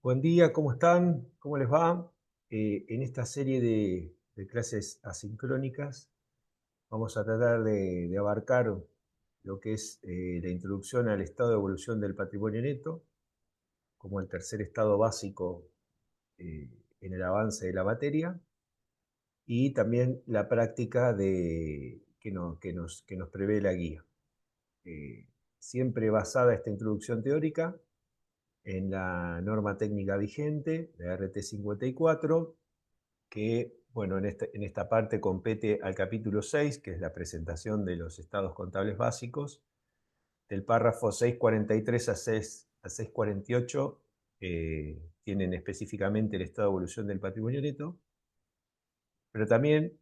Buen día, ¿cómo están? ¿Cómo les va? En esta serie de clases asincrónicas vamos a tratar de abarcar lo que es la introducción al estado de evolución del patrimonio neto, como el tercer estado básico eh, en el avance de la materia, y también la práctica que nos prevé la guía. Eh, Siempre basada esta introducción teórica en la norma técnica vigente, la RT54, que, bueno, en esta parte compete al capítulo 6, que es la presentación de los estados contables básicos, del párrafo 643 a 648, tienen específicamente el estado de evolución del patrimonio neto, pero también,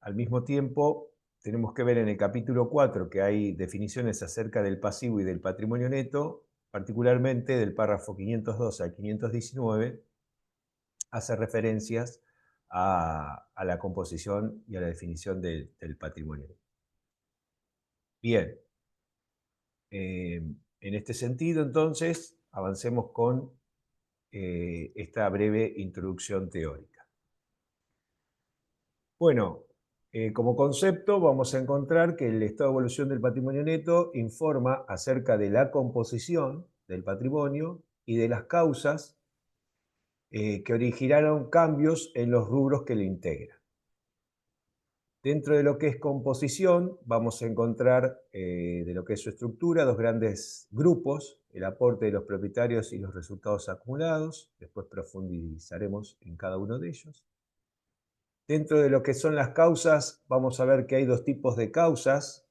al mismo tiempo, tenemos que ver en el capítulo 4 que hay definiciones acerca del pasivo y del patrimonio neto, particularmente del párrafo 502 al 519, hace referencias a la composición y a la definición del patrimonio. Bien, en este sentido, entonces, avancemos con esta breve introducción teórica. Bueno, como concepto vamos a encontrar que el estado de evolución del patrimonio neto informa acerca de la composición del patrimonio y de las causas que originaron cambios en los rubros que lo integran. Dentro de lo que es composición, vamos a encontrar de lo que es su estructura dos grandes grupos: el aporte de los propietarios y los resultados acumulados. Después profundizaremos en cada uno de ellos. Dentro de lo que son las causas, vamos a ver que hay dos tipos de causas: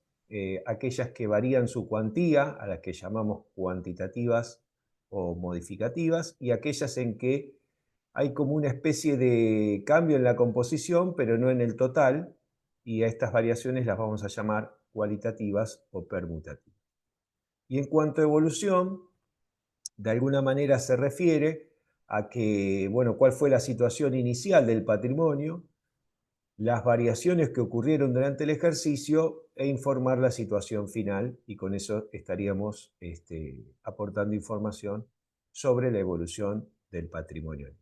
aquellas que varían su cuantía, a las que llamamos cuantitativas o modificativas, y aquellas en que hay como una especie de cambio en la composición, pero no en el total, y a estas variaciones las vamos a llamar cualitativas o permutativas. Y en cuanto a evolución, de alguna manera se refiere a que, bueno, cuál fue la situación inicial del patrimonio, las variaciones que ocurrieron durante el ejercicio e informar la situación final, y con eso estaríamos aportando información sobre la evolución del patrimonio.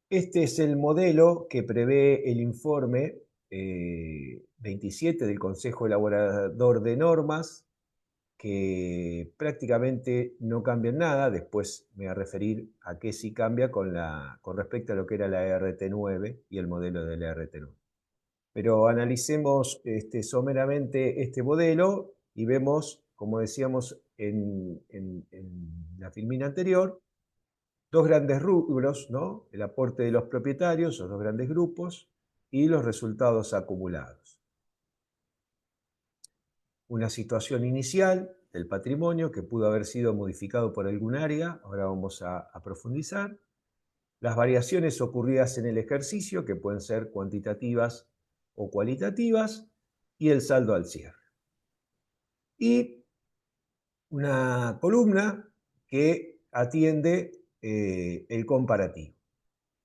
Este es el modelo que prevé el informe 27 del Consejo Elaborador de Normas, que prácticamente no cambia en nada. Después me voy a referir a qué sí cambia con respecto a lo que era la RT9 y el modelo de la RT9. Pero analicemos someramente este modelo y vemos, como decíamos en la filmina anterior, dos grandes rubros, ¿no? El aporte de los propietarios, los dos grandes grupos, y los resultados acumulados. Una situación inicial del patrimonio que pudo haber sido modificado por algún área, ahora vamos a profundizar. Las variaciones ocurridas en el ejercicio, que pueden ser cuantitativas o cualitativas, y el saldo al cierre. Y una columna que atiende el comparativo.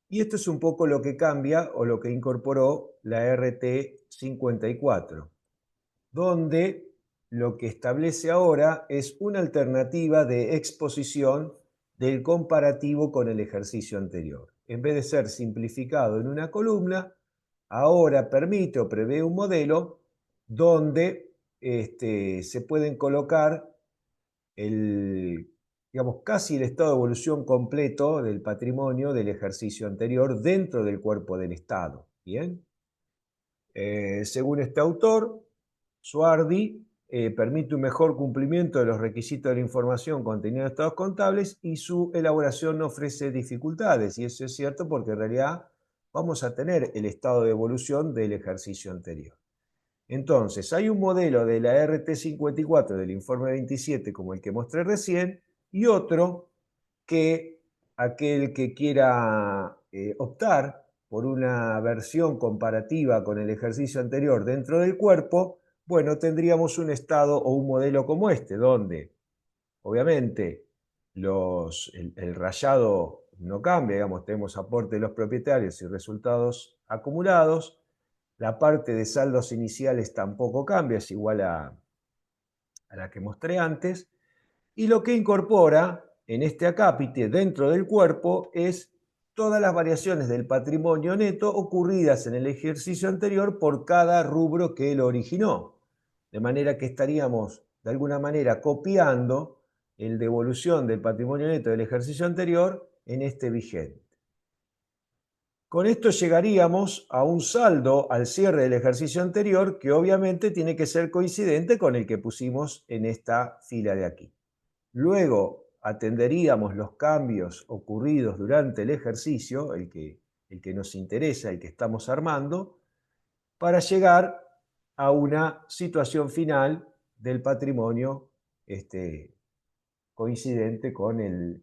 Y esto es un poco lo que cambia o lo que incorporó la RT54, donde lo que establece ahora es una alternativa de exposición del comparativo con el ejercicio anterior. En vez de ser simplificado en una columna, ahora permite o prevé un modelo donde se pueden colocar digamos, casi el estado de evolución completo del patrimonio del ejercicio anterior dentro del cuerpo del Estado. ¿Bien? Según este autor, Suardi, permite un mejor cumplimiento de los requisitos de la información contenida en estados contables y su elaboración no ofrece dificultades. Y eso es cierto porque en realidad vamos a tener el estado de evolución del ejercicio anterior. Entonces, hay un modelo de la RT54 del informe 27, como el que mostré recién, y otro que aquel que quiera optar por una versión comparativa con el ejercicio anterior dentro del cuerpo, bueno, tendríamos un estado o un modelo como este, donde obviamente el rayado no cambia, digamos, tenemos aporte de los propietarios y resultados acumulados. La parte de saldos iniciales tampoco cambia, es igual a la que mostré antes. Y lo que incorpora en este acápite, dentro del cuerpo, es todas las variaciones del patrimonio neto ocurridas en el ejercicio anterior por cada rubro que lo originó. De manera que estaríamos, de alguna manera, copiando el devolución del patrimonio neto del ejercicio anterior en este vigente. Con esto llegaríamos a un saldo al cierre del ejercicio anterior que obviamente tiene que ser coincidente con el que pusimos en esta fila de aquí. Luego atenderíamos los cambios ocurridos durante el ejercicio, el que nos interesa, el que estamos armando, para llegar a una situación final del patrimonio coincidente con el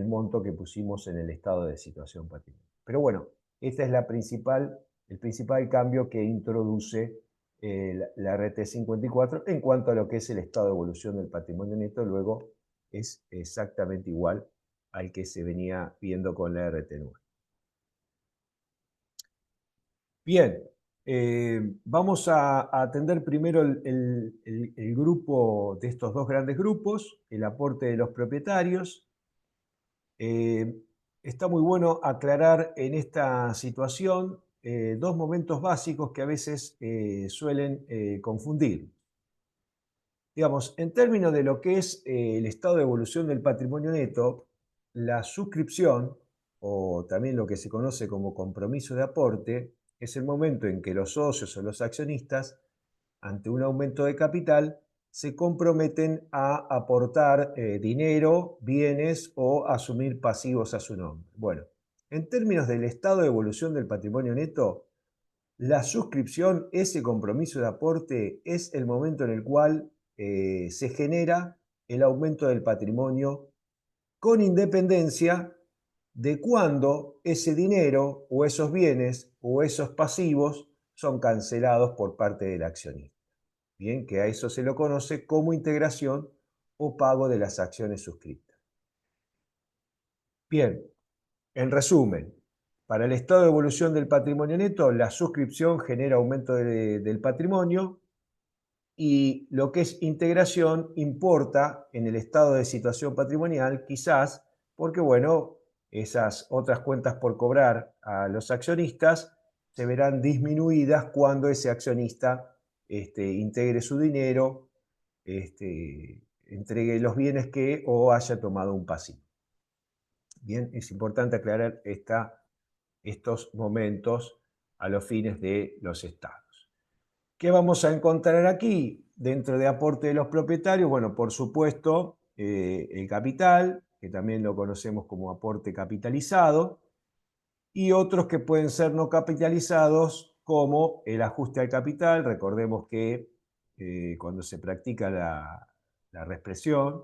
monto que pusimos en el estado de situación patrimonial. Pero bueno, este es el principal cambio que introduce la RT 54 en cuanto a lo que es el estado de evolución del patrimonio neto. Luego es exactamente igual al que se venía viendo con la RT 9. Bien, vamos a atender primero el grupo de estos dos grandes grupos, el aporte de los propietarios. Está muy bueno aclarar en esta situación dos momentos básicos que a veces suelen confundir. Digamos, en términos de lo que es el estado de evolución del patrimonio neto, la suscripción, o también lo que se conoce como compromiso de aporte, es el momento en que los socios o los accionistas, ante un aumento de capital, se comprometen a aportar dinero, bienes o asumir pasivos a su nombre. Bueno, en términos del estado de evolución del patrimonio neto, la suscripción, ese compromiso de aporte, es el momento en el cual se genera el aumento del patrimonio con independencia de cuándo ese dinero o esos bienes o esos pasivos son cancelados por parte del accionista. Bien, que a eso se lo conoce como integración o pago de las acciones suscritas. Bien, en resumen, para el estado de evolución del patrimonio neto, la suscripción genera aumento del patrimonio y lo que es integración importa en el estado de situación patrimonial, quizás porque, bueno, esas otras cuentas por cobrar a los accionistas se verán disminuidas cuando ese accionista integre su dinero, entregue los bienes que o haya tomado un pasivo. Bien, es importante aclarar estos momentos a los fines de los estados. ¿Qué vamos a encontrar aquí dentro de aporte de los propietarios? Bueno, por supuesto, el capital, que también lo conocemos como aporte capitalizado, y otros que pueden ser no capitalizados, como el ajuste al capital. Recordemos que cuando se practica la reexpresión,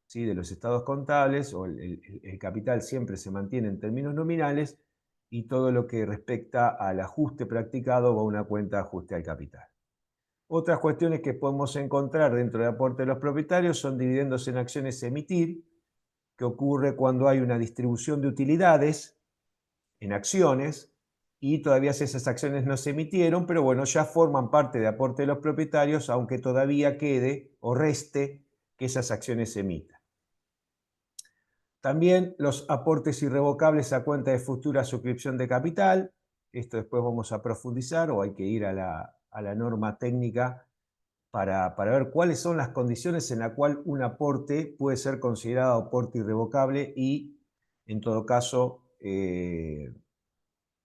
¿sí?, de los estados contables, o el capital siempre se mantiene en términos nominales, y todo lo que respecta al ajuste practicado va a una cuenta de ajuste al capital. Otras cuestiones que podemos encontrar dentro del aporte de los propietarios son dividendos en acciones a emitir, que ocurre cuando hay una distribución de utilidades en acciones y todavía esas acciones no se emitieron, pero bueno, ya forman parte de aporte de los propietarios, aunque todavía quede o reste que esas acciones se emitan. También los aportes irrevocables a cuenta de futura suscripción de capital. Esto después vamos a profundizar, o hay que ir a la norma técnica para ver cuáles son las condiciones en las cuales un aporte puede ser considerado aporte irrevocable y, en todo caso,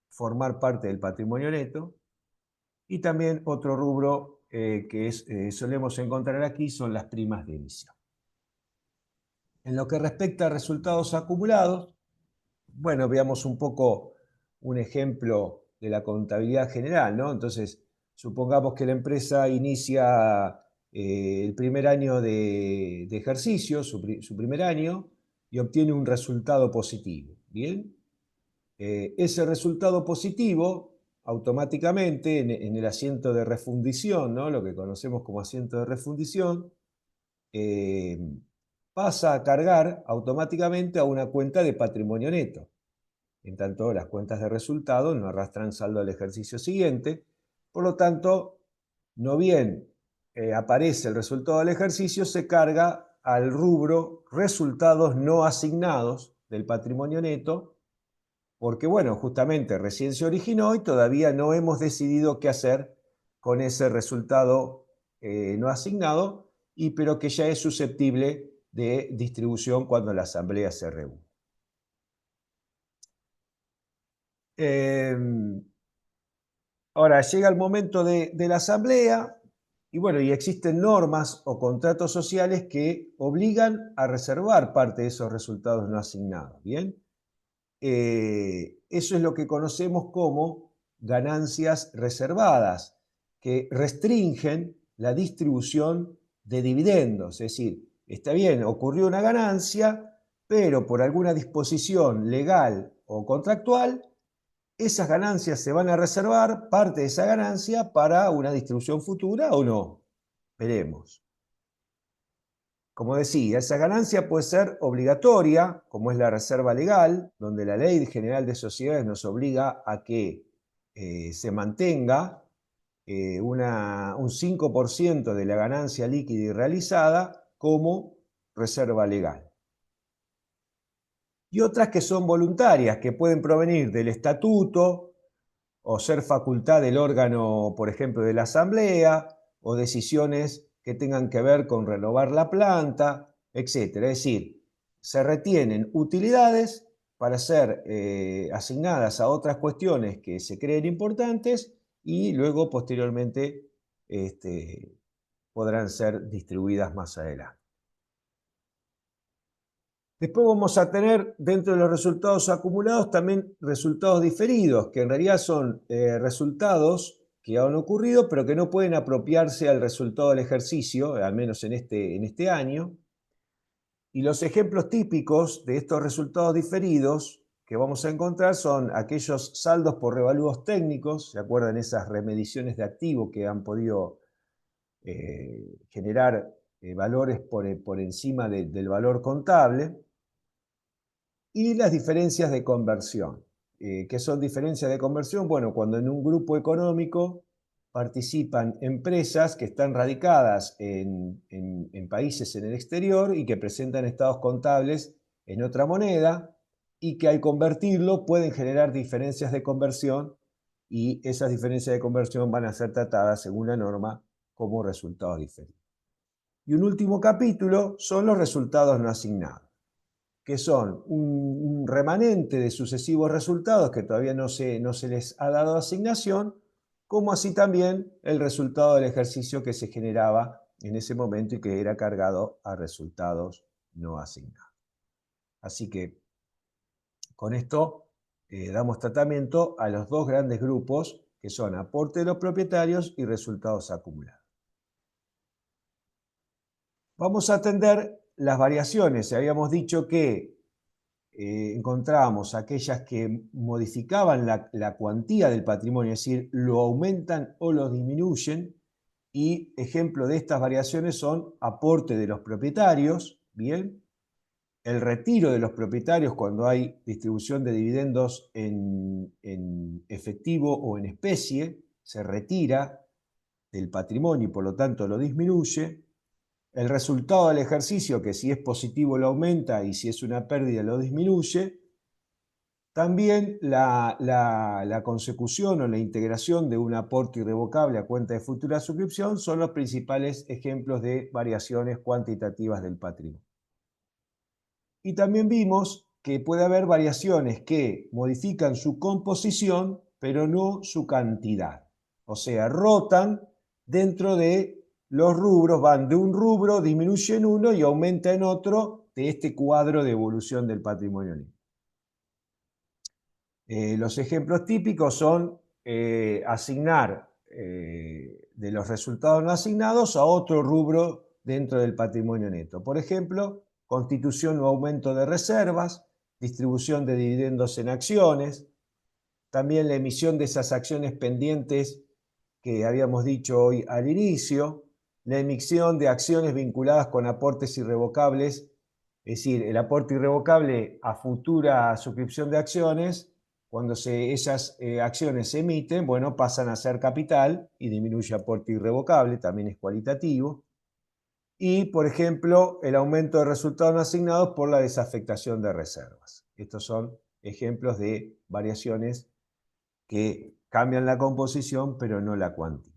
formar parte del patrimonio neto. Y también otro rubro que solemos encontrar aquí son las primas de emisión. En lo que respecta a resultados acumulados, bueno, veamos un poco un ejemplo de la contabilidad general, ¿no? Entonces, supongamos que la empresa inicia el primer año de ejercicio, su primer año, y obtiene un resultado positivo. Bien, ese resultado positivo, automáticamente en el asiento de refundición, ¿no?, lo que conocemos como asiento de refundición, pasa a cargar automáticamente a una cuenta de patrimonio neto. En tanto, las cuentas de resultado no arrastran saldo al ejercicio siguiente. Por lo tanto, no bien aparece el resultado del ejercicio, se carga al rubro resultados no asignados del patrimonio neto, porque bueno, justamente recién se originó y todavía no hemos decidido qué hacer con ese resultado no asignado, pero que ya es susceptible de distribución cuando la asamblea se reúne. Ahora llega el momento de la asamblea y bueno, y existen normas o contratos sociales que obligan a reservar parte de esos resultados no asignados, ¿bien? Eso es lo que conocemos como ganancias reservadas, que restringen la distribución de dividendos. Es decir, está bien, ocurrió una ganancia, pero por alguna disposición legal o contractual, esas ganancias se van a reservar, parte de esa ganancia, para una distribución futura o no. Veremos. Como decía, esa ganancia puede ser obligatoria, como es la reserva legal, donde la Ley General de Sociedades nos obliga a que se mantenga un 5% de la ganancia líquida y realizada como reserva legal. Y otras que son voluntarias, que pueden provenir del estatuto o ser facultad del órgano, por ejemplo, de la asamblea, o decisiones que tengan que ver con renovar la planta, etcétera. Es decir, se retienen utilidades para ser asignadas a otras cuestiones que se creen importantes y luego posteriormente podrán ser distribuidas más adelante. Después vamos a tener dentro de los resultados acumulados también resultados diferidos, que en realidad son resultados que han ocurrido, pero que no pueden apropiarse al resultado del ejercicio, al menos en este año. Y los ejemplos típicos de estos resultados diferidos que vamos a encontrar son aquellos saldos por revalúos técnicos, ¿se acuerdan esas remediciones de activo que han podido generar valores por encima del valor contable? Y las diferencias de conversión. ¿Qué son diferencias de conversión? Bueno, cuando en un grupo económico participan empresas que están radicadas en países en el exterior y que presentan estados contables en otra moneda y que al convertirlo pueden generar diferencias de conversión y esas diferencias de conversión van a ser tratadas según la norma como resultados diferidos. Y un último capítulo son los resultados no asignados, que son un remanente de sucesivos resultados que todavía no se les ha dado asignación, como así también el resultado del ejercicio que se generaba en ese momento y que era cargado a resultados no asignados. Así que con esto damos tratamiento a los dos grandes grupos que son aporte de los propietarios y resultados acumulados. Vamos a atender las variaciones. Habíamos dicho que encontrábamos aquellas que modificaban la cuantía del patrimonio, es decir, lo aumentan o lo disminuyen, y ejemplo de estas variaciones son aporte de los propietarios, bien, el retiro de los propietarios cuando hay distribución de dividendos en efectivo o en especie, se retira del patrimonio y por lo tanto lo disminuye. El resultado del ejercicio, que si es positivo lo aumenta y si es una pérdida lo disminuye. También la consecución o la integración de un aporte irrevocable a cuenta de futura suscripción son los principales ejemplos de variaciones cuantitativas del patrimonio. Y también vimos que puede haber variaciones que modifican su composición, pero no su cantidad. O sea, rotan dentro de los rubros, van de un rubro, disminuye en uno y aumenta en otro de este cuadro de evolución del patrimonio neto. Los ejemplos típicos son asignar de los resultados no asignados a otro rubro dentro del patrimonio neto. Por ejemplo, constitución o aumento de reservas, distribución de dividendos en acciones, también la emisión de esas acciones pendientes que habíamos dicho hoy al inicio, la emisión de acciones vinculadas con aportes irrevocables, es decir, el aporte irrevocable a futura suscripción de acciones, cuando esas acciones se emiten, bueno, pasan a ser capital y disminuye aporte irrevocable, también es cualitativo. y, por ejemplo, el aumento de resultados no asignados por la desafectación de reservas. Estos son ejemplos de variaciones que cambian la composición, pero no la cuantía.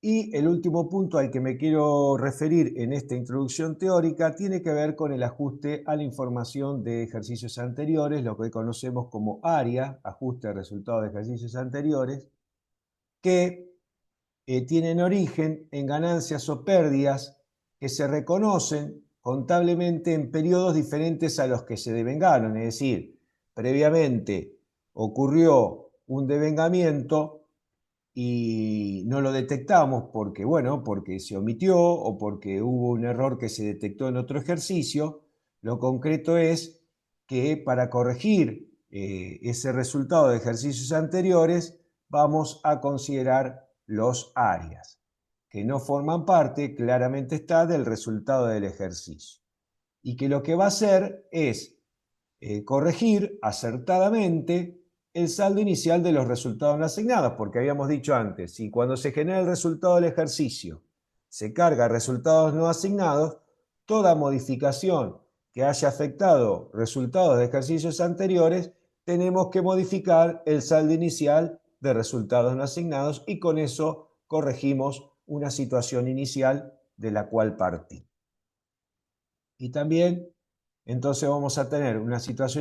Y el último punto al que me quiero referir en esta introducción teórica tiene que ver con el ajuste a la información de ejercicios anteriores, lo que hoy conocemos como ARIA, ajuste de resultados de ejercicios anteriores, que tienen origen en ganancias o pérdidas que se reconocen contablemente en periodos diferentes a los que se devengaron. Es decir, previamente ocurrió un devengamiento y no lo detectamos porque, bueno, porque se omitió o porque hubo un error que se detectó en otro ejercicio. Lo concreto es que para corregir ese resultado de ejercicios anteriores vamos a considerar los áreas, que no forman parte, claramente está, del resultado del ejercicio. Y que lo que va a hacer es corregir acertadamente el saldo inicial de los resultados no asignados, porque habíamos dicho antes, si cuando se genera el resultado del ejercicio se carga resultados no asignados, toda modificación que haya afectado resultados de ejercicios anteriores, tenemos que modificar el saldo inicial de resultados no asignados y con eso corregimos una situación inicial de la cual partimos. Y también, entonces vamos a tener una situación